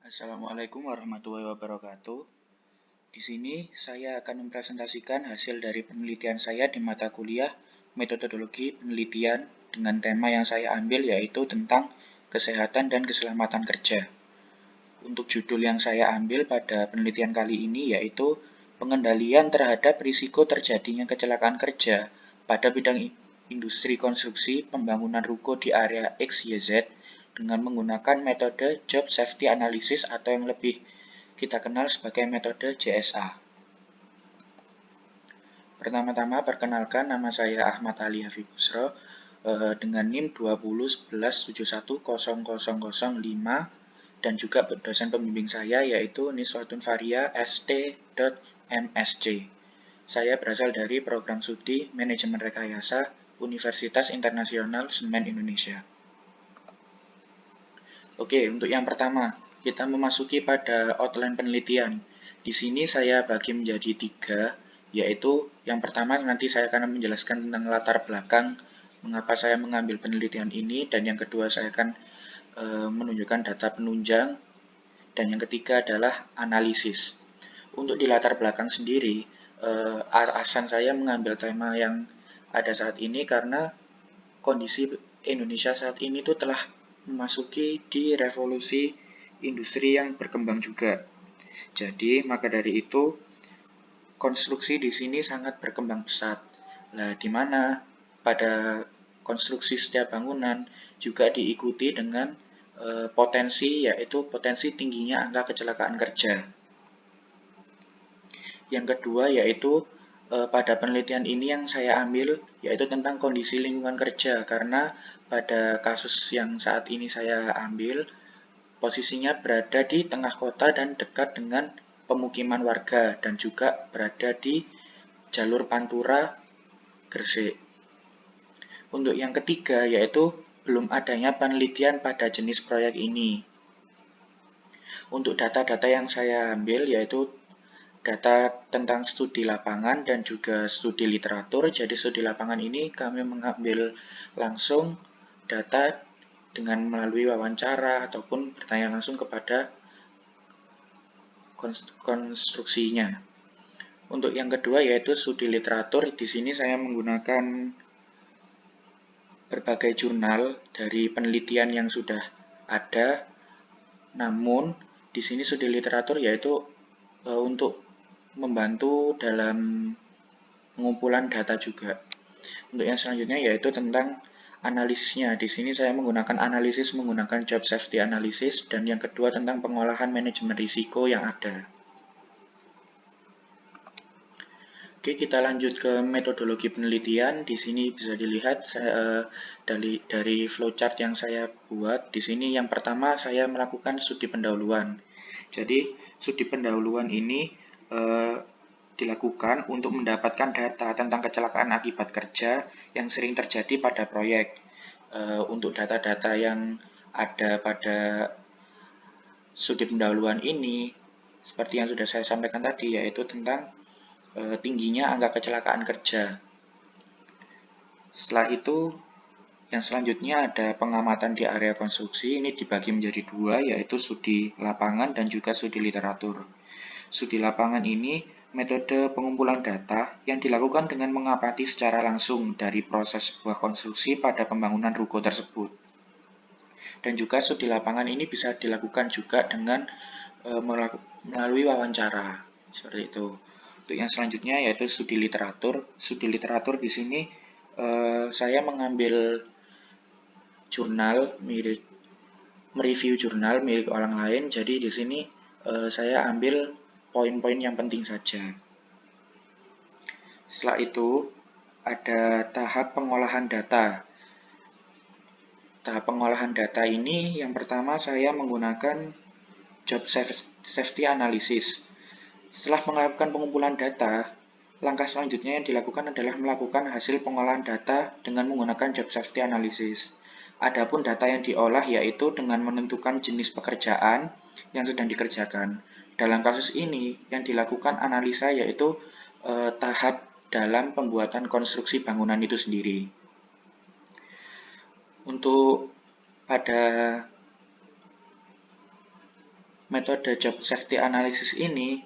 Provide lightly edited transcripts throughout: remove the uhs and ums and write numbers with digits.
Assalamualaikum warahmatullahi wabarakatuh. Di sini saya akan mempresentasikan hasil dari penelitian saya di mata kuliah Metodologi Penelitian dengan tema yang saya ambil yaitu tentang kesehatan dan keselamatan kerja. Untuk judul yang saya ambil pada penelitian kali ini yaitu pengendalian terhadap risiko terjadinya kecelakaan kerja pada bidang industri konstruksi pembangunan ruko di area XYZ dengan menggunakan metode Job Safety Analysis atau yang lebih kita kenal sebagai metode JSA. Pertama-tama perkenalkan, nama saya Ahmad Ali Hafif Busro dengan NIM 2011710005 dan juga dosen pembimbing saya yaitu Niswatun Faria ST.MSc. Saya berasal dari program studi Manajemen Rekayasa Universitas Internasional Semen Indonesia. Oke, untuk yang pertama, kita memasuki pada outline penelitian. Di sini saya bagi menjadi 3, yaitu yang pertama nanti saya akan menjelaskan tentang latar belakang mengapa saya mengambil penelitian ini, dan yang kedua saya akan menunjukkan data penunjang, dan yang ketiga adalah analisis. Untuk di latar belakang sendiri, alasan saya mengambil tema yang ada saat ini karena kondisi Indonesia saat ini itu telah memasuki di revolusi industri yang berkembang juga. Jadi, maka dari itu, konstruksi di sini sangat berkembang pesat. Nah, di mana pada konstruksi setiap bangunan juga diikuti dengan potensi, yaitu potensi tingginya angka kecelakaan kerja. Yang kedua yaitu pada penelitian ini yang saya ambil yaitu tentang kondisi lingkungan kerja, karena pada kasus yang saat ini saya ambil posisinya berada di tengah kota dan dekat dengan pemukiman warga dan juga berada di jalur Pantura Gresik. Untuk yang ketiga yaitu belum adanya penelitian pada jenis proyek ini. Untuk data-data yang saya ambil yaitu data tentang studi lapangan dan juga studi literatur. Jadi studi lapangan ini kami mengambil langsung data dengan melalui wawancara ataupun bertanya langsung kepada konstruksinya. Untuk yang kedua yaitu studi literatur. Di sini saya menggunakan berbagai jurnal dari penelitian yang sudah ada. Namun di sini studi literatur yaitu untuk membantu dalam pengumpulan data juga. Untuk yang selanjutnya yaitu tentang analisisnya. Di sini saya menggunakan analisis menggunakan job safety analysis, dan yang kedua tentang pengolahan manajemen risiko yang ada. Oke, kita lanjut ke metodologi penelitian. Di sini bisa dilihat dari flowchart yang saya buat. Di sini yang pertama saya melakukan studi pendahuluan. Jadi studi pendahuluan ini dilakukan untuk mendapatkan data tentang kecelakaan akibat kerja yang sering terjadi pada proyek. Untuk data-data yang ada pada studi pendahuluan ini, seperti yang sudah saya sampaikan tadi, yaitu tentang tingginya angka kecelakaan kerja. Setelah itu, yang selanjutnya ada pengamatan di area konstruksi. Ini dibagi menjadi 2, yaitu studi lapangan dan juga studi literatur. Studi lapangan ini metode pengumpulan data yang dilakukan dengan mengamati secara langsung dari proses sebuah konstruksi pada pembangunan ruko tersebut. Dan juga studi lapangan ini bisa dilakukan juga dengan melalui wawancara, seperti itu. Untuk yang selanjutnya yaitu studi literatur. Studi literatur di sini saya mengambil jurnal mereview jurnal milik orang lain. Jadi di sini saya ambil poin-poin yang penting saja. Setelah itu ada tahap pengolahan data. Tahap pengolahan data ini yang pertama saya menggunakan job safety analysis. Setelah melakukan pengumpulan data, langkah selanjutnya yang dilakukan adalah melakukan hasil pengolahan data dengan menggunakan job safety analysis. Adapun data yang diolah yaitu dengan menentukan jenis pekerjaan yang sedang dikerjakan. Dalam kasus ini yang dilakukan analisa yaitu tahap dalam pembuatan konstruksi bangunan itu sendiri. Untuk pada Metode job safety analysis ini,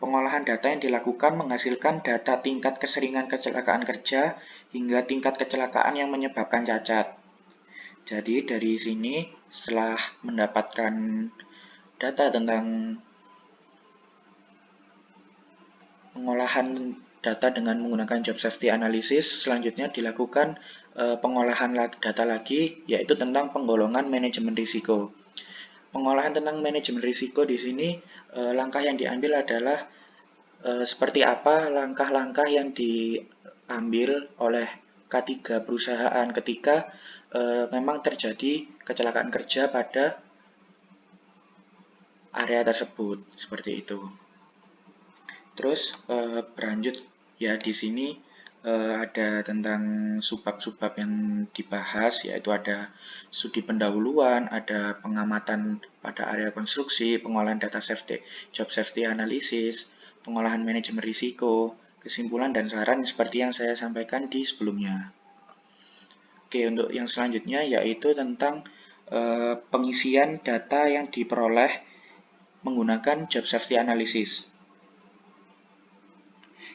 pengolahan data yang dilakukan menghasilkan data tingkat keseringan kecelakaan kerja hingga tingkat kecelakaan yang menyebabkan cacat. Jadi dari sini setelah mendapatkan data tentang pengolahan data dengan menggunakan job safety analysis, selanjutnya dilakukan pengolahan data lagi, yaitu tentang penggolongan manajemen risiko. Pengolahan tentang manajemen risiko di sini, langkah yang diambil adalah seperti apa langkah-langkah yang diambil oleh K3 perusahaan ketika memang terjadi kecelakaan kerja pada area tersebut, seperti itu. Terus berlanjut ya di sini ada tentang subbab-subbab yang dibahas, yaitu ada studi pendahuluan, ada pengamatan pada area konstruksi, pengolahan data safety, job safety analysis, pengolahan manajemen risiko, kesimpulan dan saran seperti yang saya sampaikan di sebelumnya. Oke, untuk yang selanjutnya yaitu tentang pengisian data yang diperoleh menggunakan job safety analysis.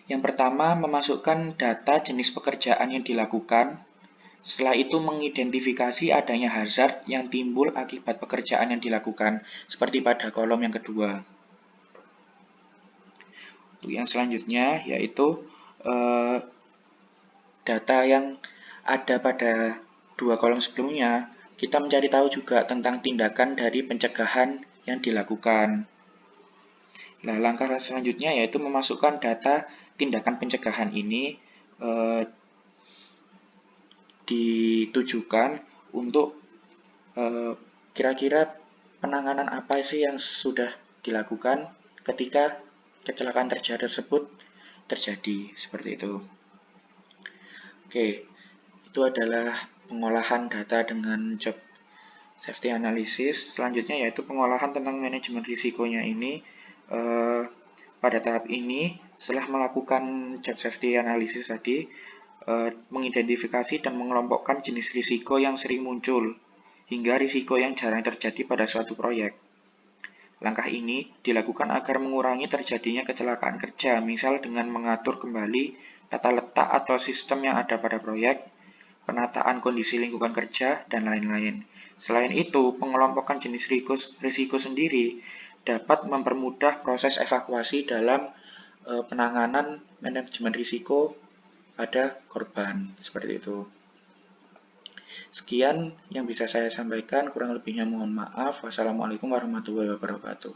Yang pertama, memasukkan data jenis pekerjaan yang dilakukan. Setelah itu mengidentifikasi adanya hazard yang timbul akibat pekerjaan yang dilakukan, seperti pada kolom yang kedua. Untuk yang selanjutnya, yaitu data yang ada pada dua kolom sebelumnya, kita mencari tahu juga tentang tindakan dari pencegahan yang dilakukan. Nah, langkah selanjutnya yaitu memasukkan data tindakan pencegahan ini ditujukan untuk kira-kira penanganan apa sih yang sudah dilakukan ketika kecelakaan kerja tersebut terjadi, seperti itu. Oke, itu adalah pengolahan data dengan job safety analysis. Selanjutnya yaitu pengolahan tentang manajemen risikonya ini. Pada tahap ini, setelah melakukan job safety analysis tadi, mengidentifikasi dan mengelompokkan jenis risiko yang sering muncul, hingga risiko yang jarang terjadi pada suatu proyek. Langkah ini dilakukan agar mengurangi terjadinya kecelakaan kerja, misal dengan mengatur kembali tata letak atau sistem yang ada pada proyek, penataan kondisi lingkungan kerja, dan lain-lain. Selain itu, pengelompokan jenis risiko sendiri dapat mempermudah proses evakuasi dalam penanganan manajemen risiko pada korban, seperti itu. Sekian yang bisa saya sampaikan, kurang lebihnya mohon maaf. Wassalamualaikum warahmatullahi wabarakatuh.